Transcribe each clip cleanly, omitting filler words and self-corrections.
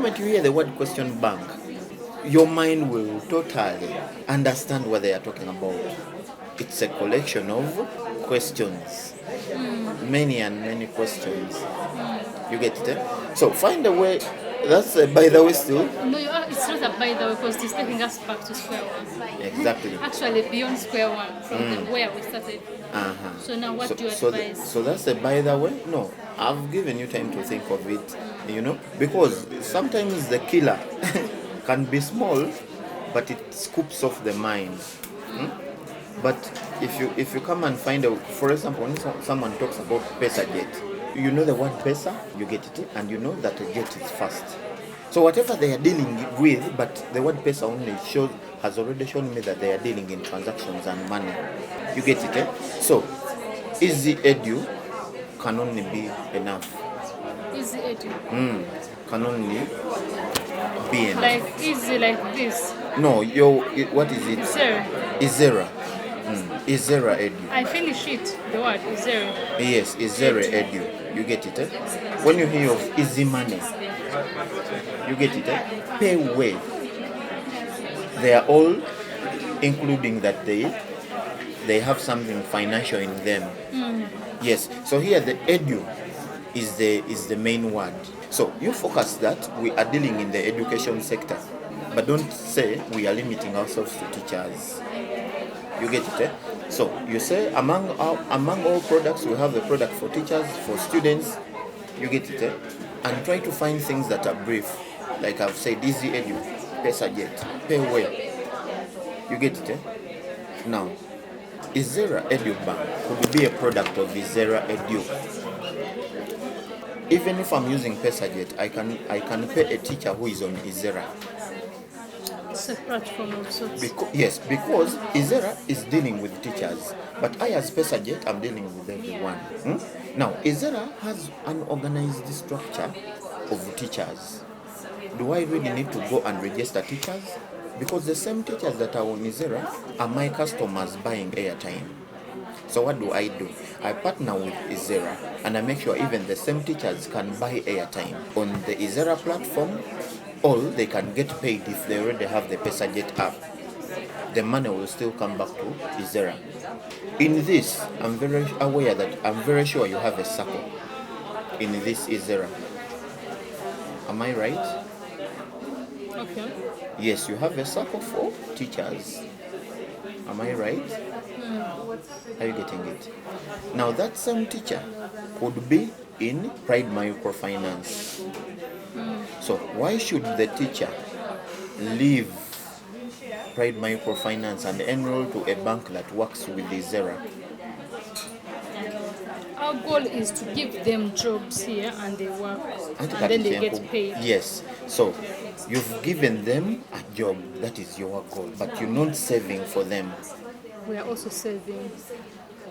moment you hear the word question bank, your mind will totally understand what they are talking about. It's a collection of questions. Many and many questions. You get it? So find a way. That's by the way still. No, it's not a by the way because it's taking us back to square one. Exactly. Actually, beyond square one from where we started. So now what do you advise? So that's a by the way? No, I've given you time to think of it, because sometimes the killer can be small, but it scoops off the mind. But if you come and find out, for example, when someone talks about pesa jet, you know the word pesa, you get it, and you know that a jet is fast. So whatever they are dealing with, but the word pesa only has already shown me that they are dealing in transactions and money. You get it, eh? So easy edu can only be enough. Easy edu. Can only be enough. Like easy like this. No, what is it? Izera. Izera edu. I finish it. The word Izera. Yes, Izera edu. You get it, eh? When you hear of easy money, you get it, eh? Pay wave. They are all including that they have something financial in them. Yes. So here the edu is the main word. So you focus that we are dealing in the education sector, but don't say we are limiting ourselves to teachers. You get it, eh? So you say among all products, we have the product for teachers, for students. You get it, eh? And try to find things that are brief, like I've said, easy edu, pesa jet, pay well. You get it, eh? Now, Izera Edu Bank could be a product of Izera Edu. Even if I'm using PesaJet, I can pay a teacher who is on Izera. It's a platform of sorts. Because Izera is dealing with teachers, but I as PesaJet, I'm dealing with everyone. Now, Izera has an organized structure of teachers. Do I really need to go and register teachers? Because the same teachers that are on Izera are my customers buying airtime. So what do? I partner with Izera and I make sure even the same teachers can buy airtime on the Izera platform, or they can get paid if they already have the PesaJet app. The money will still come back to Izera. In this, I'm very aware that I'm very sure you have a circle in this Izera. Am I right? Okay. Yes, you have a circle for teachers. Am I right? Are you getting it? Now that same teacher could be in Pride Microfinance. So why should the teacher leave Pride Microfinance and enroll to a bank that works with the Izera? Our goal is to give them jobs here and they work and then they get paid. Yes. So you've given them a job, that is your goal, but you're not saving for them. We are also saving.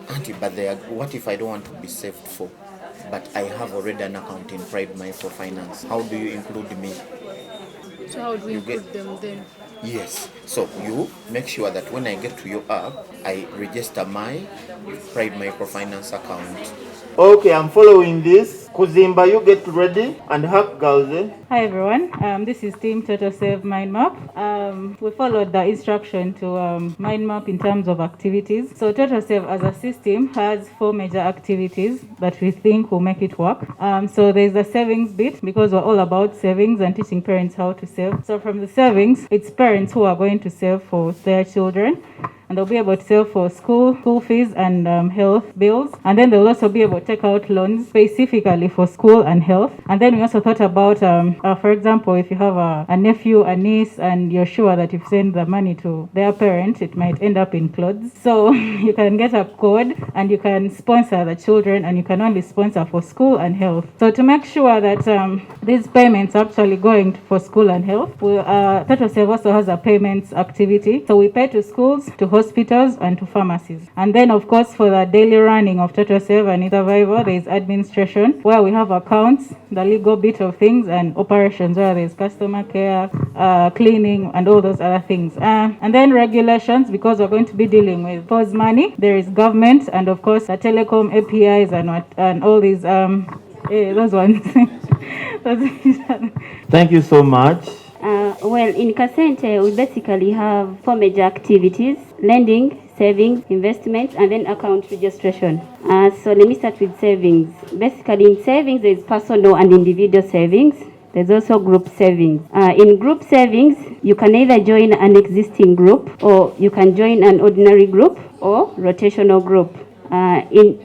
Auntie, but what if I don't want to be saved for? But I have already an account in Pride Microfinance. How do you include me? So how do we include them then? Yes. So you make sure that when I get to your app, I register my Pride Microfinance account. Okay, I'm following this. Kuzimba, you get ready and hack girls. Hi everyone, this is Team Total Save Mind Map. We followed the instruction to mind map in terms of activities. So Total Save as a system has 4 major activities that we think will make it work. So there's the savings bit, because we're all about savings and teaching parents how to save. So from the savings, it's parents who are going to save for their children. And they'll be able to save for school fees and health bills. And then they'll also be able to take out loans specifically for school and health. And then we also thought about, for example, if you have a nephew, a niece, and you're sure that if you send the money to their parent, it might end up in clothes. So you can get a code and you can sponsor the children, and you can only sponsor for school and health. So to make sure that these payments are actually going for school and health, Total Save also has a payments activity. So we pay to schools, to hospitals, and to pharmacies. And then, of course, for the daily running of Total Save and Survivor, there is administration, where we have accounts, the legal bit of things, and operations, where there is customer care, cleaning, and all those other things. And then regulations, because we're going to be dealing with POS money. There is government, and of course, the telecom APIs and all these, those ones. Thank you so much. Well, in Kasente, we basically have 4 major activities: lending, savings, investments, and then account registration. So let me start with savings. Basically, in savings, there's personal and individual savings. There's also group savings. In group savings, you can either join an existing group, or you can join an ordinary group or rotational group.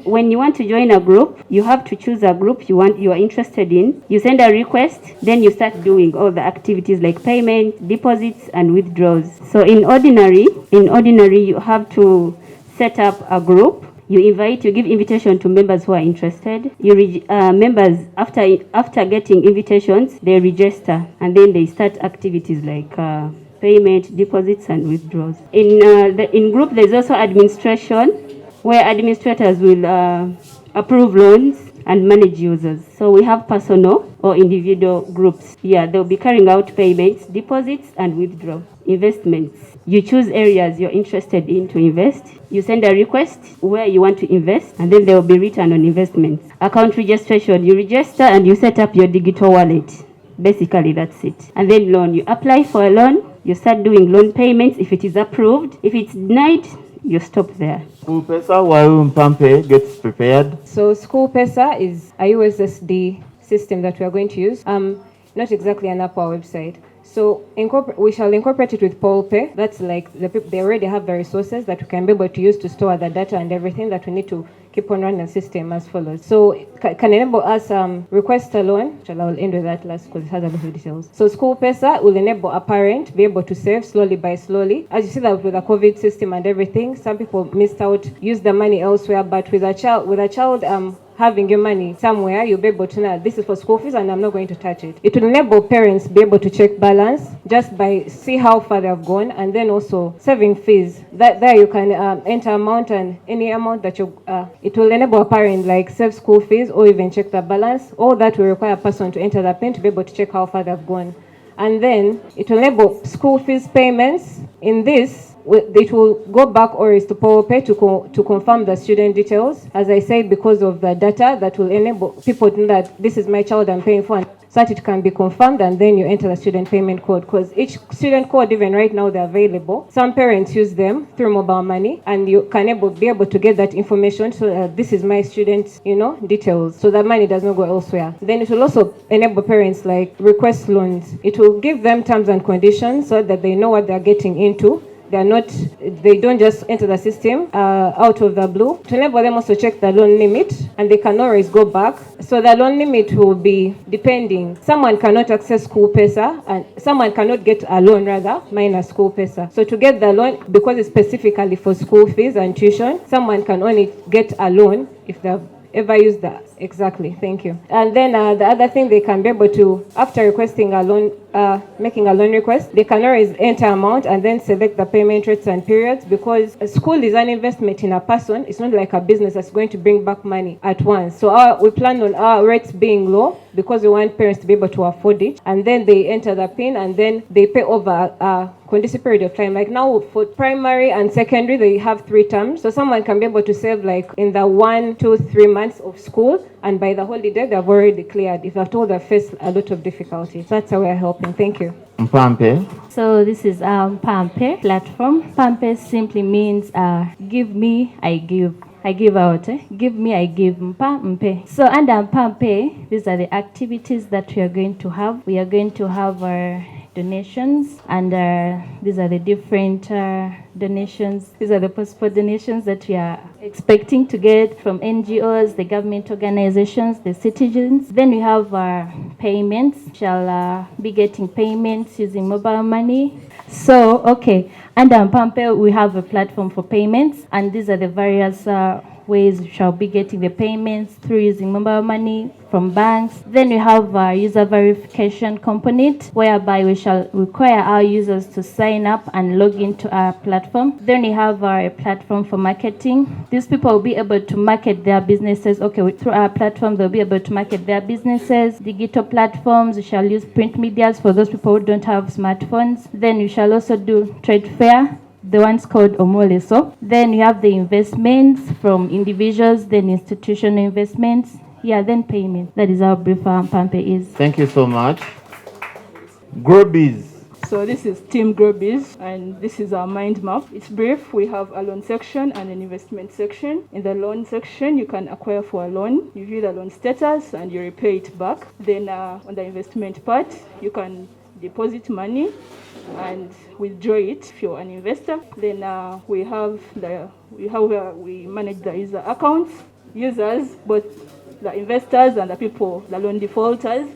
When you want to join a group, you have to choose a group you are interested in. You send a request, then you start doing all the activities like payment, deposits, and withdrawals. So in ordinary, you have to set up a group. You give invitation to members who are interested. Members, after getting invitations, they register, and then they start activities like payment, deposits, and withdrawals. In group, there's also administration, where administrators will approve loans and manage users. So we have personal or individual groups. Yeah, they'll be carrying out payments, deposits, and withdrawal. Investments. You choose areas you're interested in to invest. You send a request where you want to invest, and then there will be return on investments. Account registration. You register and you set up your digital wallet. Basically, that's it. And then loan. You apply for a loan. You start doing loan payments if it is approved. If it's denied, you stop there. School Pesa, while Pamper gets prepared. So School Pesa is a USSD system that we are going to use. Not exactly an app or website. So we shall incorporate it with Pay. That's like they already have the resources that we can be able to use to store the data and everything that we need to keep on running the system as follows. So can enable us request a loan, which I'll end with that last because it has a lot of details. So School Pesa will enable a parent be able to save slowly by slowly. As you see that with the COVID system and everything, some people missed out, used the money elsewhere, but with a child having your money somewhere, you'll be able to know this is for school fees and I'm not going to touch it. It will enable parents be able to check balance just by see how far they have gone, and then also saving fees. There you can enter amount and any amount that it will enable a parent like save school fees or even check the balance. All that will require a person to enter the PIN to be able to check how far they've gone. And then it will enable school fees payments. In this, it will go back always to Pay to confirm the student details. As I said, because of the data that will enable people to know that this is my child I'm paying for, so that it can be confirmed, and then you enter the student payment code. Because each student code, even right now, they're available. Some parents use them through mobile money, and you can be able to get that information. So this is my student's, details, so that money does not go elsewhere. Then it will also enable parents like request loans. It will give them terms and conditions so that they know what they're getting into. They don't just enter the system out of the blue. To enable them also check the loan limit, and they can always go back. So the loan limit will be depending. Someone cannot access School Pesa, and someone cannot get a loan minus School Pesa. So to get the loan, because it's specifically for school fees and tuition, someone can only get a loan if they've ever used that. Exactly, thank you. And then the other thing they can be able to, after requesting a loan, making a loan request, they can always enter amount and then select the payment rates and periods, because a school is an investment in a person. It's not like a business that's going to bring back money at once. So we plan on our rates being low because we want parents to be able to afford it. And then they enter the PIN and then they pay over a conducive period of time. Like now for primary and secondary, they have 3 terms. So someone can be able to save like in the 1, 2, 3 months of school, and by the holiday they've already cleared if they're told they face a lot of difficulty. So that's how we're helping. Thank you. Pamper. So this is Pamper Platform. Pamper simply means give me, I give. I give out. Give me, I give. Pamper. So under Pamper, these are the activities that we are going to have. We are going to have our donations, and these are the different donations. These are the possible donations that we are expecting to get from NGOs, the government organizations, the citizens. Then we have our payments. Shall be getting payments using mobile money. So, okay, under Pamper, we have a platform for payments, and these are the various ways we shall be getting the payments through using mobile money from banks. Then we have a user verification component, whereby we shall require our users to sign up and log into our platform. Then we have our platform for marketing. These people will be able to market their businesses. Okay, through our platform, they'll be able to market their businesses. Digital platforms, we shall use print medias for those people who don't have smartphones. Then we shall also do trade fair, the one's called Omoleso. Then you have the investments from individuals, then institutional investments. Yeah, then payment. That is how brief Pamper is. Thank you so much. Grobies. So this is Team Grobies, and this is our mind map. It's brief. We have a loan section and an investment section. In the loan section, you can acquire for a loan. You view the loan status and you repay it back. Then on the investment part, you can deposit money and withdraw it if you're an investor. Then we manage the user accounts. Users, both the investors and the people, the loan defaulters,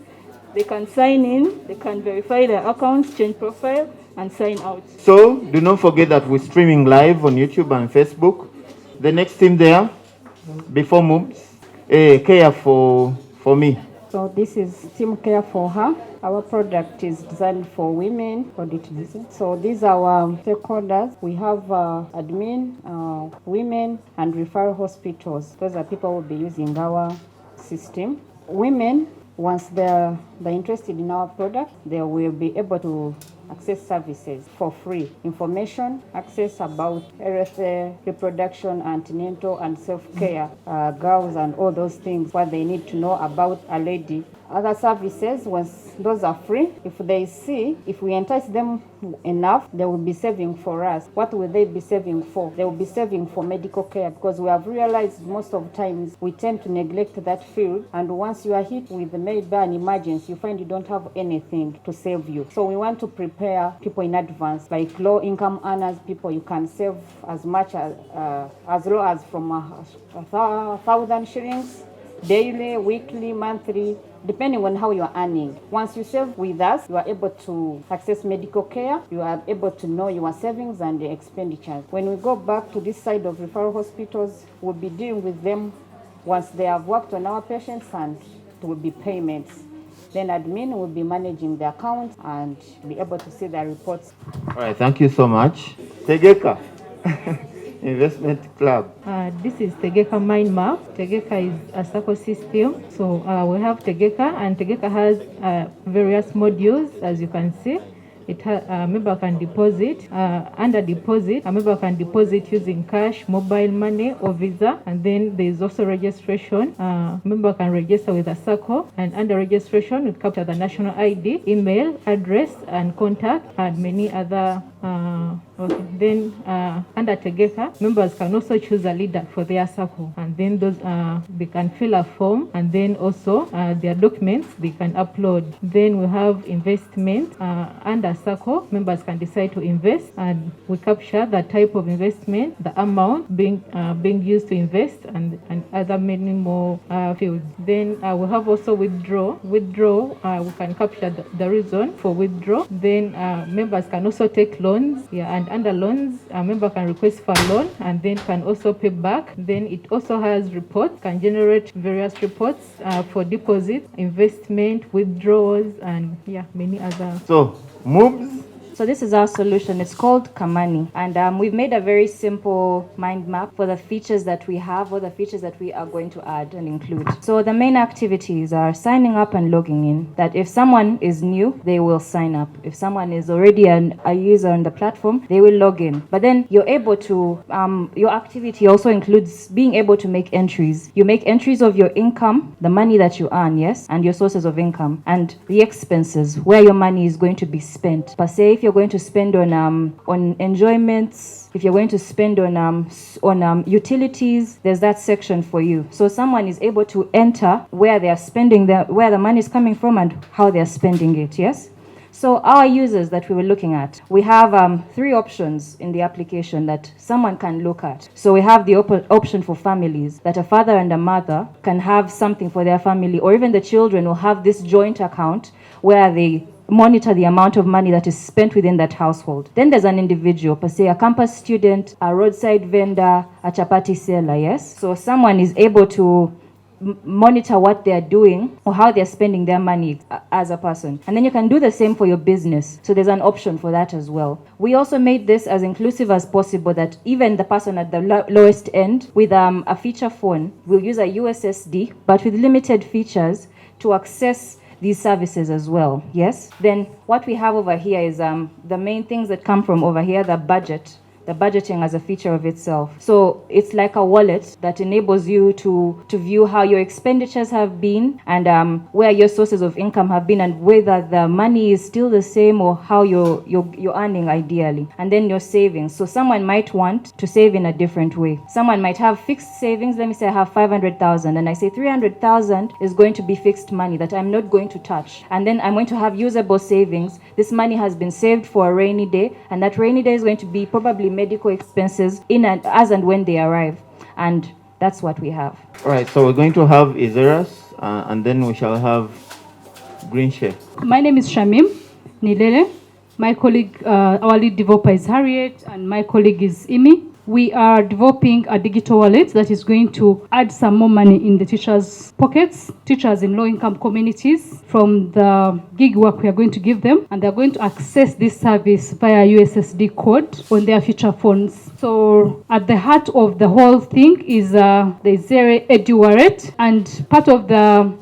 they can sign in, they can verify their accounts, change profile, and sign out. So do not forget that we're streaming live on YouTube and Facebook. The next team there, before moves, care for me. So this is Team Care for Her. Our product is designed for women. So these are our stakeholders. We have admin, women, and referral hospitals. Those are people who will be using our system. Women, once they're interested in our product, they will be able to access services for free. Information, access about health, reproduction, antenatal, and self-care, girls, and all those things, what they need to know about a lady. Other services, once those are free, if we entice them enough, they will be saving for us. What will they be saving for? They will be saving for medical care, because we have realized most of times we tend to neglect that field, and once you are hit with maybe an emergency, you find you don't have anything to save you. So we want to prepare people in advance, like low income earners, people you can save as much as low as from 1,000 shillings daily, weekly, monthly, depending on how you are earning. Once you save with us, you are able to access medical care. You are able to know your savings and the expenditures. When we go back to this side of referral hospitals, we'll be dealing with them once they have worked on our patients, and it will be payments. Then admin will be managing the account and be able to see the reports. All right, thank you so much. Tegeka. Investment Club. This is Tegeka Mind Map. Tegeka is a circle system. So we have Tegeka, and Tegeka has various modules, as you can see. A member can deposit. Under deposit, a member can deposit using cash, mobile money, or Visa. And then there is also registration. Member can register with a circle, and under registration, we capture the national ID, email, address, and contact, and many other. Then under Tegeka, members can also choose a leader for their circle, and then those they can fill a form, and then also their documents they can upload. Then we have investment. Under circle, members can decide to invest, and we capture the type of investment, the amount being used to invest, and other many more fields. Then we have also withdraw. Withdraw, we can capture the reason for withdraw. Then members can also take loans. And under loans, a member can request for a loan and then can also pay back. Then it also has reports, can generate various reports for deposit, investment, withdrawals, and many other. So, moves. So this is our solution. It's called Kamani, and we've made a very simple mind map for the features that we have, or the features that we are going to add and include. So the main activities are signing up and logging in. That if someone is new, they will sign up. If someone is already a user on the platform, they will log in. But then you're able to, your activity also includes being able to make entries. You make entries of your income, the money that you earn, yes, and your sources of income, and the expenses, where your money is going to be spent. Per se, if you're going to spend on enjoyments, if you're going to spend on utilities, there's that section for you. So someone is able to enter where they are spending where the money is coming from and how they are spending it. Yes. So our users that we were looking at, we have 3 options in the application that someone can look at. So we have the option for families, that a father and a mother can have something for their family, or even the children will have this joint account where they monitor the amount of money that is spent within that household. Then there's an individual, per se, a campus student, a roadside vendor, a chapati seller, yes? So someone is able to monitor what they're doing or how they're spending their money as a person. And then you can do the same for your business. So there's an option for that as well. We also made this as inclusive as possible, that even the person at the lowest end with a feature phone will use a USSD, but with limited features to access these services as well, yes? Then what we have over here is the main things that come from over here, the budget. the budgeting as a feature of itself. So it's like a wallet that enables you to view how your expenditures have been and where your sources of income have been and whether the money is still the same or how you're earning ideally. And then your savings. So someone might want to save in a different way. Someone might have fixed savings. Let me say I have 500,000 and I say 300,000 is going to be fixed money that I'm not going to touch. And then I'm going to have usable savings. This money has been saved for a rainy day, and that rainy day is going to be probably medical expenses as and when they arrive. And that's what we have. All right, so we're going to have Izeras, and then we shall have Green Share. My name is Shamim Nilele. My colleague, our lead developer is Harriet, and my colleague is Imi. We are developing a digital wallet that is going to add some more money in the teachers' pockets, teachers in low-income communities, from the gig work we are going to give them, and they're going to access this service via USSD code on their future phones. So at the heart of the whole thing is the Zere Edu Wallet, and part of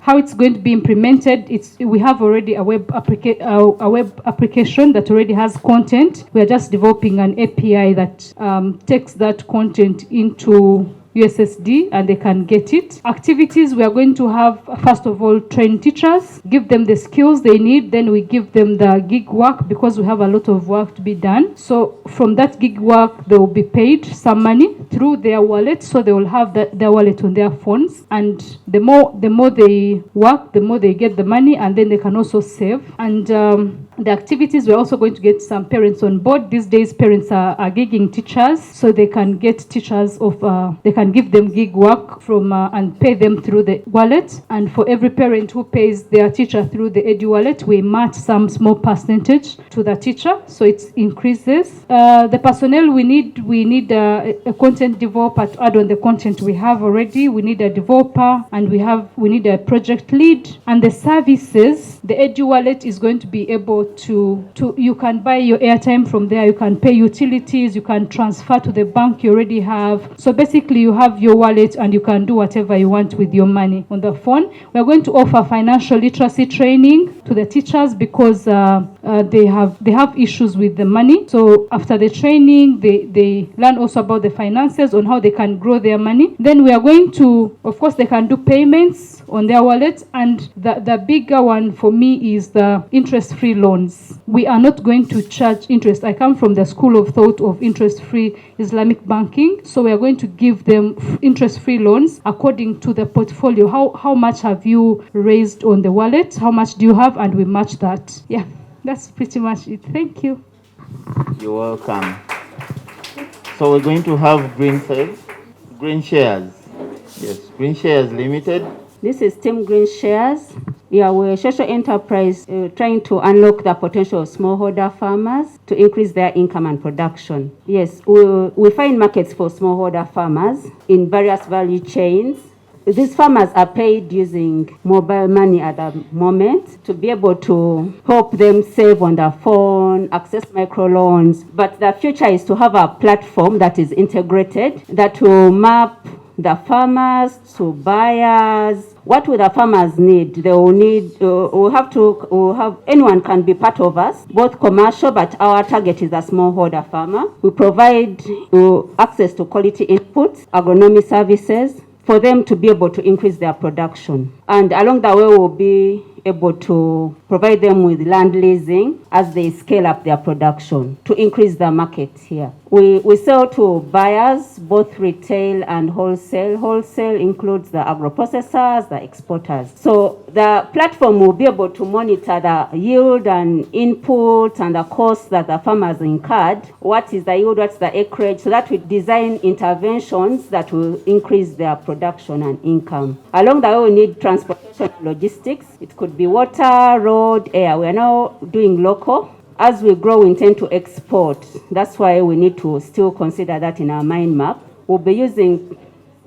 how it's going to be implemented, we have already a web application that already has content. We are just developing an API that takes that content into USSD and they can get it. Activities, we are going to have, first of all, train teachers, give them the skills they need, then we give them the gig work because we have a lot of work to be done. So from that gig work, they will be paid some money through their wallet, so they will have their wallet on their phones, and the more they work, the more they get the money, and then they can also save. And the activities, we're also going to get some parents on board. These days, parents are gigging teachers, so they can get teachers they can give them gig work from and pay them through the wallet. And for every parent who pays their teacher through the Edu wallet, we match some small percentage to the teacher, so it increases. The personnel we need a content developer to add on the content we have already. We need a developer, and we need a project lead. And the services, the Edu wallet is going to be able to you can buy your airtime from there, you can pay utilities, you can transfer to the bank you already have. So basically you have your wallet and you can do whatever you want with your money on the phone. We're going to offer financial literacy training to the teachers because they have issues with the money. So after the training, they learn also about the finances, on how they can grow their money. Then we are going to, of course, they can do payments on their wallet, and the bigger one for me is the interest-free loans. We are not going to charge interest. I come from the school of thought of interest-free Islamic banking, so we are going to give them interest-free loans according to the portfolio. How much have you raised on the wallet? How much do you have? And we match that. Yeah, that's pretty much it. Thank you. You're welcome. So we're going to have Green Shares. Yes, Green Shares Limited. This is Team Green Shares. Yeah, we're a social enterprise trying to unlock the potential of smallholder farmers to increase their income and production. Yes, we find markets for smallholder farmers in various value chains. These farmers are paid using mobile money at the moment to be able to help them save on their phone, access microloans. But the future is to have a platform that is integrated, that will map the farmers to buyers. What will the farmers need? They will need, anyone can be part of us, both commercial, but our target is a smallholder farmer. We provide access to quality inputs, agronomy services, for them to be able to increase their production. And along the way, we'll be able to provide them with land leasing as they scale up their production to increase the market here. We sell to buyers, both retail and wholesale. Wholesale includes the agro-processors, the exporters. So the platform will be able to monitor the yield and input and the costs that the farmers incurred. What is the yield, what's the acreage, so that we design interventions that will increase their production and income. Along the way, we need transportation and logistics. It could be water, road, air. We are now doing local. As we grow, we intend to export. That's why we need to still consider that in our mind map. We'll be using,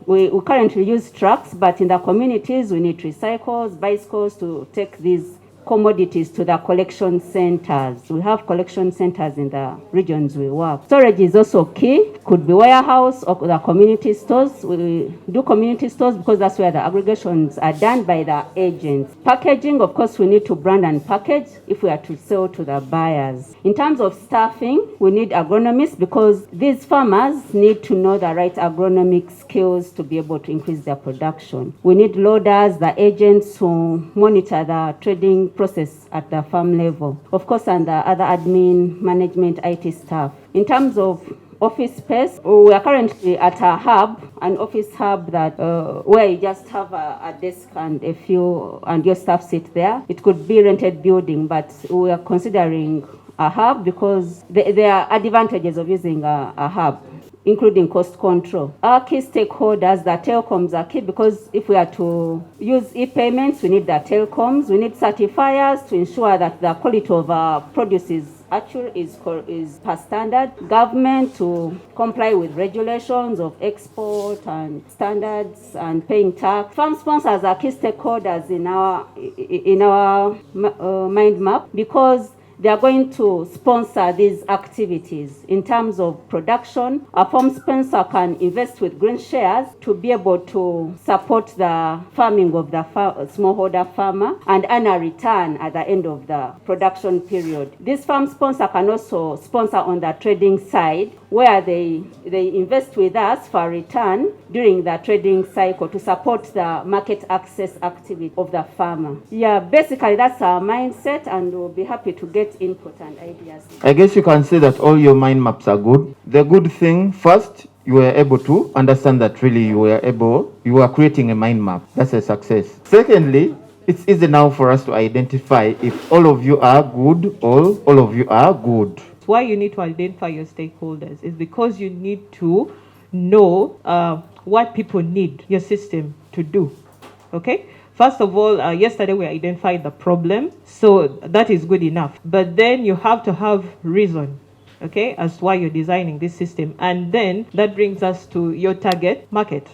we currently use trucks, but in the communities, we need recycles, bicycles to take these commodities to the collection centers. We have collection centers in the regions we work. Storage is also key. Could be warehouse or the community stores. We do community stores because that's where the aggregations are done by the agents. Packaging, of course, we need to brand and package if we are to sell to the buyers. In terms of staffing, we need agronomists because these farmers need to know the right agronomic skills to be able to increase their production. We need loaders, the agents who monitor the trading process at the farm level. Of course, and the other admin, management, IT staff. In terms of office space, we are currently at a hub, an office hub that where you just have a desk and a few, and your staff sit there. It could be rented building, but we are considering a hub because there are advantages of using a hub, including cost control. Our key stakeholders, the telecoms are key because if we are to use e-payments, we need the telecoms, we need certifiers to ensure that the quality of our produce is per standard. Government to comply with regulations of export and standards and paying tax. Farm sponsors are key stakeholders in our mind map because they are going to sponsor these activities in terms of production. A farm sponsor can invest with green shares to be able to support the farming of the smallholder farmer and earn a return at the end of the production period. This farm sponsor can also sponsor on the trading side where they invest with us for a return during the trading cycle to support the market access activity of the farmer. Yeah, basically that's our mindset, and we'll be happy to get input and ideas. I guess you can say that all your mind maps are good. The good thing, first, you were able to understand that really you are creating a mind map. That's a success. Secondly, it's easy now for us to identify if all of you are good or all of you are good. Why you need to identify your stakeholders is because you need to know what people need your system to do. Okay? First of all, yesterday we identified the problem, so that is good enough. But then you have to have reason, okay, as why you're designing this system. And then that brings us to your target market,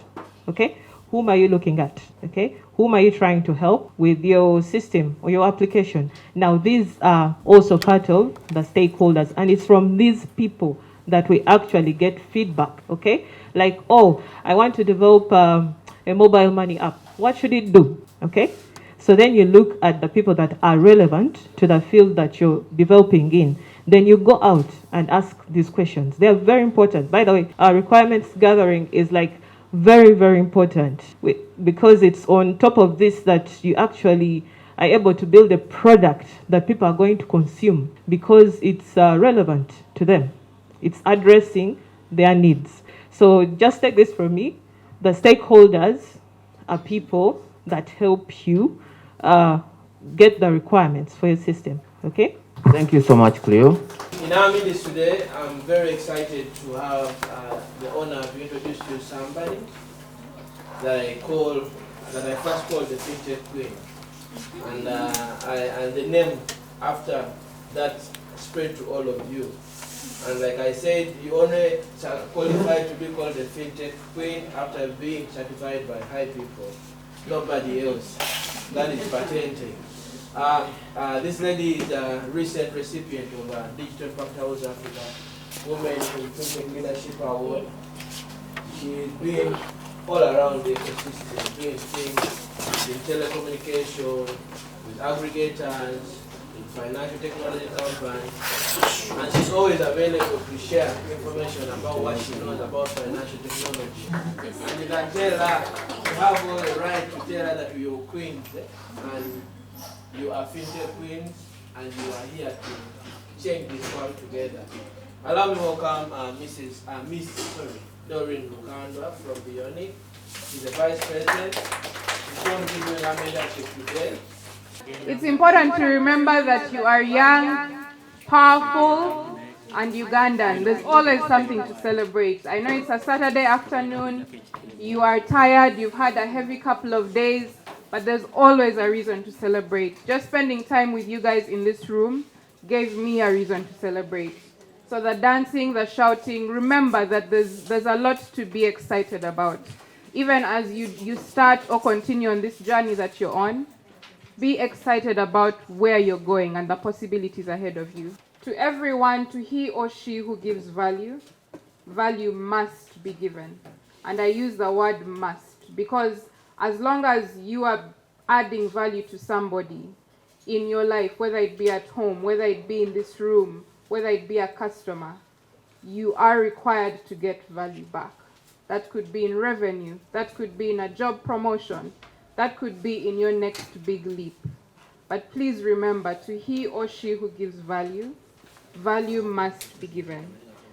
okay? Whom are you looking at, okay? Whom are you trying to help with your system or your application? Now, these are also part of the stakeholders, and it's from these people that we actually get feedback, okay? Like, oh, I want to develop a mobile money app. What should it do? Okay, so then you look at the people that are relevant to the field that you're developing in. Then you go out and ask these questions. They are very important. By the way, our requirements gathering is like very, very important because it's on top of this that you actually are able to build a product that people are going to consume because it's relevant to them. It's addressing their needs. So just take this from me. The stakeholders are people that help you get the requirements for your system, okay? Thank you so much, Cleo. In our midst today, I'm very excited to have the honor to introduce to you somebody that I first called the FinTech Queen. And the name after that spread to all of you. And like I said, you only qualify to be called the FinTech Queen after being certified by high people. Nobody else. That is patented. This lady is a recent recipient of a Digital Impact House Africa Women in FinTech Leadership Award. She's been all around the ecosystem, doing things in telecommunication, with aggregators, in financial technology companies, and she's always available to share information about what she knows about financial technology. And you can tell her, you have all the right to tell her that you're queens, and you are FinTech queens, and you are here to change this world together. Allow me to welcome Miss Doreen Mukandwa from Bionic. She's the Vice President. She's going to give you her mentorship today. It's important to remember that you are young, powerful, and Ugandan. There's always something to celebrate. I know it's a Saturday afternoon, you are tired, you've had a heavy couple of days, but there's always a reason to celebrate. Just spending time with you guys in this room gave me a reason to celebrate. So the dancing, the shouting, remember that there's a lot to be excited about. Even as you start or continue on this journey that you're on, be excited about where you're going and the possibilities ahead of you. To everyone, to he or she who gives value, value must be given. And I use the word must because as long as you are adding value to somebody in your life, whether it be at home, whether it be in this room, whether it be a customer, you are required to get value back. That could be in revenue, that could be in a job promotion, that could be in your next big leap. But please remember, to he or she who gives value, value must be given.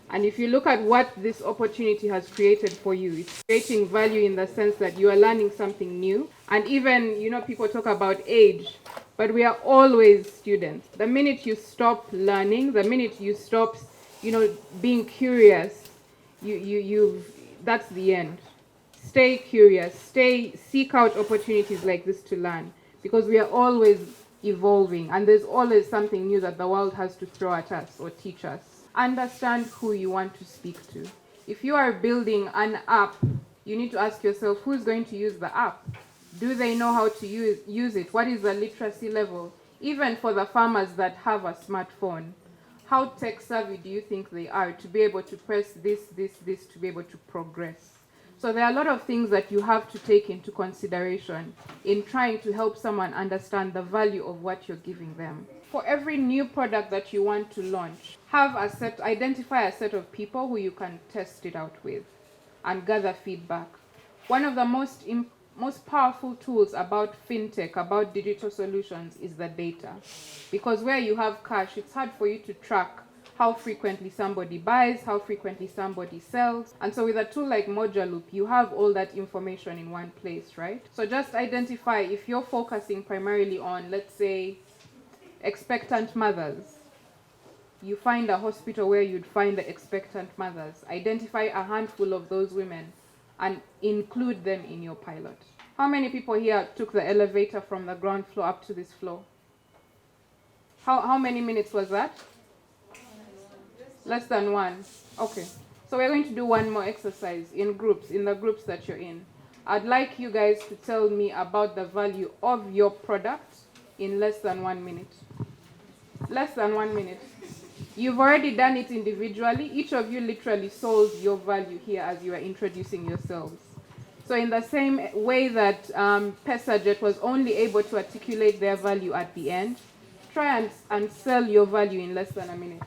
And if you look at what this opportunity has created for you, it's creating value in the sense that you are learning something new. And even, people talk about age, but we are always students. The minute you stop learning, the minute you stop, being curious, that's the end. Stay curious, seek out opportunities like this to learn, because we are always evolving and there's always something new that the world has to throw at us or teach us. Understand who you want to speak to. If you are building an app, you need to ask yourself, who's going to use the app? Do they know how to use it? What is the literacy level? Even for the farmers that have a smartphone, how tech savvy do you think they are to be able to press this, to be able to progress? So there are a lot of things that you have to take into consideration in trying to help someone understand the value of what you're giving them. For every new product that you want to launch, identify a set of people who you can test it out with and gather feedback. One of the most powerful tools about FinTech, about digital solutions, is the data. Because where you have cash, it's hard for you to track how frequently somebody buys, how frequently somebody sells. And so with a tool like Mojaloop, you have all that information in one place, right? So just identify, if you're focusing primarily on, let's say, expectant mothers, you find a hospital where you'd find the expectant mothers. Identify a handful of those women and include them in your pilot. How many people here took the elevator from the ground floor up to this floor? How many minutes was that? Less than one. Okay. So we're going to do one more exercise in groups, in the groups that you're in. I'd like you guys to tell me about the value of your product in less than 1 minute. Less than 1 minute. You've already done it individually. Each of you literally sold your value here as you are introducing yourselves. So in the same way that Pesajet was only able to articulate their value at the end, try and sell your value in less than a minute.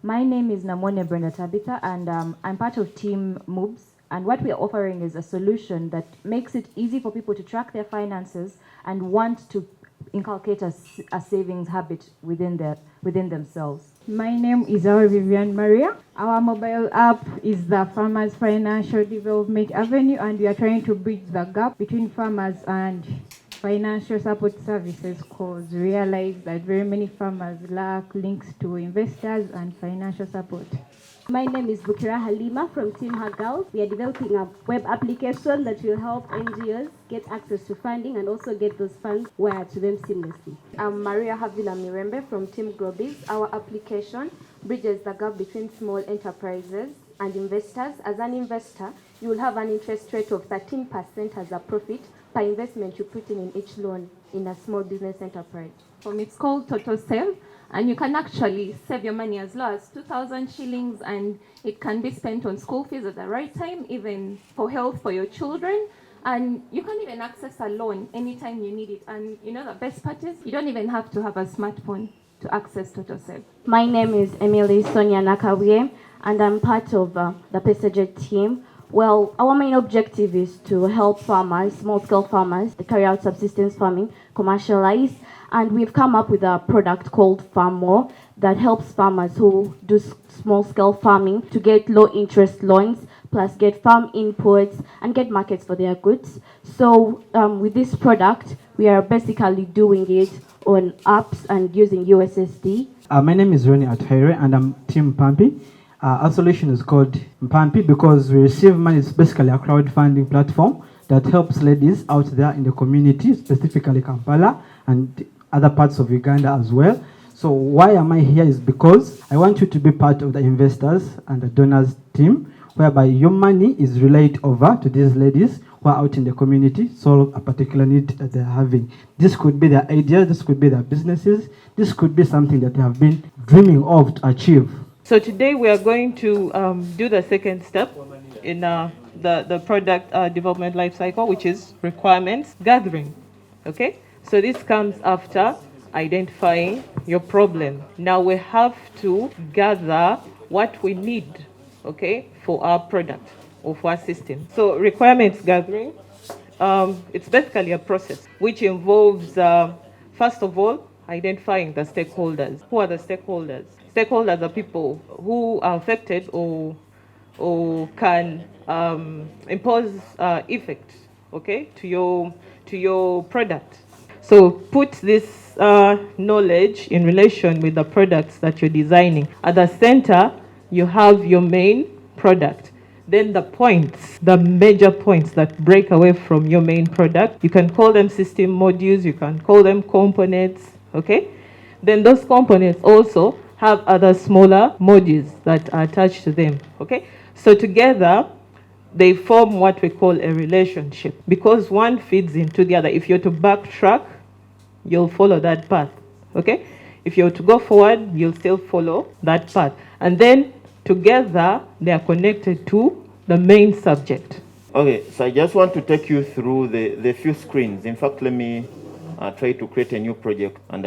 My name is Namone Brenda Tabitha, and I'm part of Team MOOBS. And what we're offering is a solution that makes it easy for people to track their finances and want to inculcate a savings habit within themselves. My name is our Vivian Maria. Our mobile app is the Farmers Financial Development Avenue, and we are trying to bridge the gap between farmers and financial support services, because we realize that very many farmers lack links to investors and financial support. My name is Bukira Halima from Team Hagal. We are developing a web application that will help NGOs get access to funding and also get those funds wired to them seamlessly. I'm Maria Havila Mirembe from Team Grobis. Our application bridges the gap between small enterprises and investors. As an investor, you will have an interest rate of 13% as a profit per investment you put in each loan in a small business enterprise. It's called Total Save, and you can actually save your money as low as 2,000 shillings, and it can be spent on school fees at the right time, even for health for your children. And you can even access a loan anytime you need it. And the best part is you don't even have to have a smartphone to access Total Save. My name is Emily Sonia Nakawie, and I'm part of the Pesajet team. Well, our main objective is to help farmers, small-scale farmers, to carry out subsistence farming, commercialize, and we've come up with a product called Farm More that helps farmers who do small-scale farming to get low-interest loans, plus get farm inputs and get markets for their goods. So with this product, we are basically doing it on apps and using USSD. My name is Ronnie Athaire, and I'm Team Pampi. Our solution is called Pampi because we receive money. It's basically a crowdfunding platform that helps ladies out there in the community, specifically Kampala and other parts of Uganda as well. So why am I here is because I want you to be part of the investors and the donors team, whereby your money is relayed over to these ladies who are out in the community, solve a particular need that they're having. This could be their idea, this could be their businesses, this could be something that they have been dreaming of to achieve. So today we are going to do the second step in the product development lifecycle, which is requirements gathering. Okay, so this comes after identifying your problem. Now we have to gather what we need, okay, for our product or for our system. So requirements gathering, it's basically a process which involves, first of all, identifying the stakeholders. Who are the stakeholders? Stakeholders are people who are affected or can impose effect, okay, to your product. So put this knowledge in relation with the products that you're designing. At the center, you have your main product. Then the points, the major points that break away from your main product, you can call them system modules, you can call them components, okay? Then those components also have other smaller modules that are attached to them, okay? So together, they form what we call a relationship because one feeds into the other. If you're to backtrack, you'll follow that path, okay? If you're to go forward, you'll still follow that path. And then together, they are connected to the main subject. Okay, so I just want to take you through the few screens. In fact, let me try to create a new project, and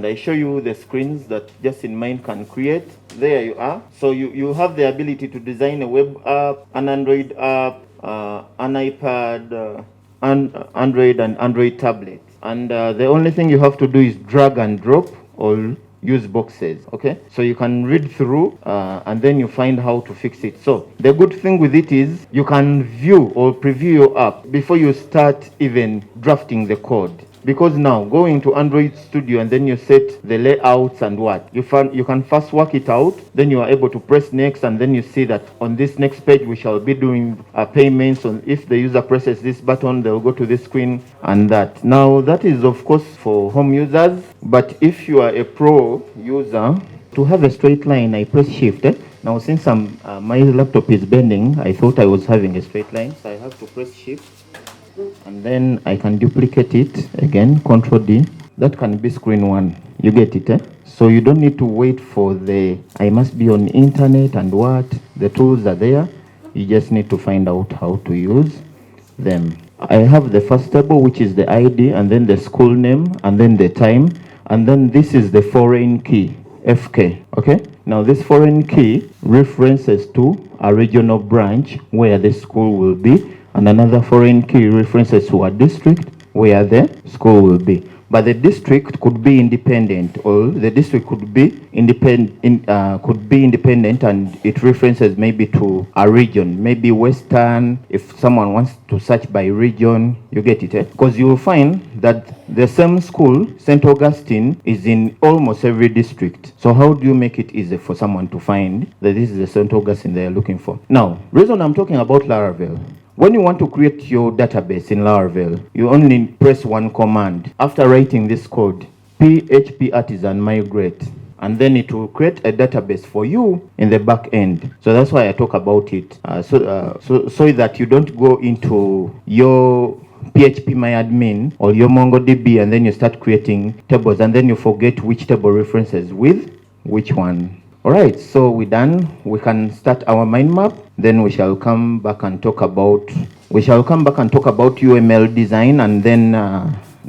I show you the screens that Just in Mind can create. There you are. So you have the ability to design a web app, an Android app, an iPad, Android and Android tablet. And the only thing you have to do is drag and drop or use boxes, okay? So you can read through and then you find how to fix it. So the good thing with it is you can view or preview your app before you start even drafting the code. Because now going to Android Studio and then you set the layouts and what you can first work it out, then you are able to press next, and then you see that on this next page we shall be doing payments. And if the user presses this button, they'll go to this screen and that. Now that is of course for home users, but if you are a pro user, to have a straight line, I press shift. Now since my laptop is bending, I thought I was having a straight line, so I have to press shift. And then I can duplicate it again, Control D. That can be screen one. You get it, So you don't need to wait for I must be on internet and what. The tools are there. You just need to find out how to use them. I have the first table, which is the ID, and then the school name, and then the time. And then this is the foreign key, FK, okay? Now this foreign key references to a regional branch where the school will be, and another foreign key references to a district where the school will be. But the district could be independent, or the district could be independent, and it references maybe to a region, maybe Western, if someone wants to search by region, you get it, Because you will find that the same school, St. Augustine, is in almost every district. So how do you make it easy for someone to find that this is the St. Augustine they are looking for? Now, reason I'm talking about Laravel, when you want to create your database in Laravel, you only press one command. After writing this code, php artisan migrate, and then it will create a database for you in the back end. So that's why I talk about it, so that you don't go into your phpMyAdmin or your MongoDB and then you start creating tables and then you forget which table references with which one. All right, so we're done. We can start our mind map. Then we shall come back and talk about UML design and then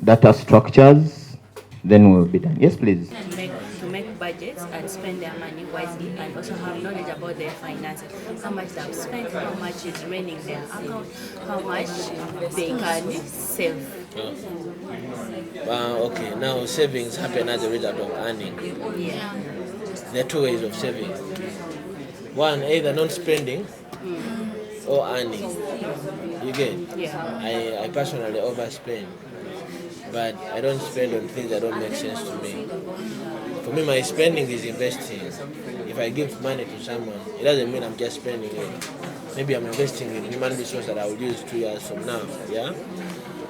data structures. Then we'll be done. Yes, please. To make budgets and spend their money wisely, and also have knowledge about their finances. How much they've spent, how much is remaining their account, how much they can save. Okay, now savings happen as a result of earning. Yeah. There are two ways of saving. One, either non-spending or earning. You get? Yeah. I personally overspend, but I don't spend on things that don't make sense to me. For me, my spending is investing. If I give money to someone, it doesn't mean I'm just spending it. Maybe I'm investing in human resource that I will use 2 years from now. Yeah.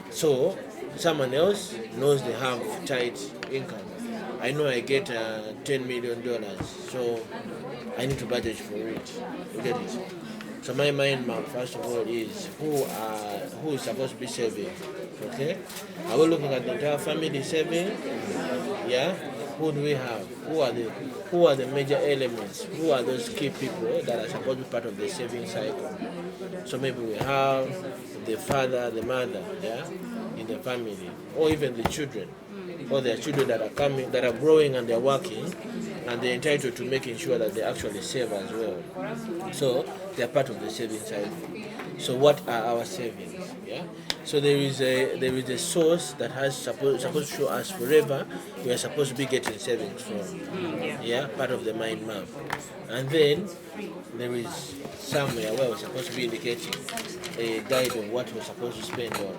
So someone else knows they have tight income. I know I get $10 million, so I need to budget for it. You get it? So my mind map, first of all, is who is supposed to be saving. Okay? Are we looking at the entire family saving? Yeah? Who do we have? Who are the who are the major elements, who are those key people that are supposed to be part of the saving cycle. So maybe we have the father, the mother, yeah, in the family, or even the children, or their children that are coming, that are growing and they're working, and they're entitled to making sure that they actually save as well. So they're part of the saving cycle. So what are our savings? Yeah. So there is a source that has supposed to show us forever we are supposed to be getting savings from. Yeah, part of the mind map. And then there is somewhere where we're supposed to be indicating a guide on what we're supposed to spend on.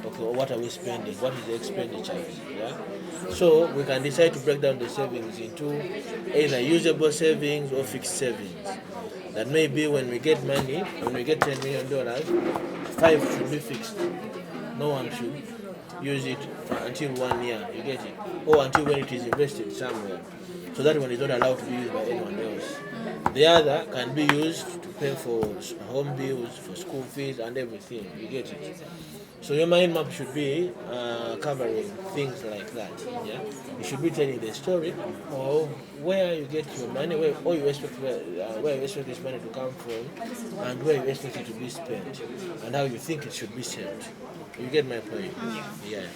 Okay, what are we spending? What is the expenditures? Yeah. So we can decide to break down the savings into either usable savings or fixed savings. That maybe when we get money, when we get $10 million, 5 should be fixed. No one should use it until 1 year, you get it? Or until when it is invested somewhere. So that one is not allowed to be used by anyone else. The other can be used to pay for home bills, for school fees and everything, you get it? So your mind map should be covering things like that. Yeah, you should be telling the story of where you get your money, where you expect this money to come from, and where you expect it to be spent, and how you think it should be spent. You get my point? Yeah.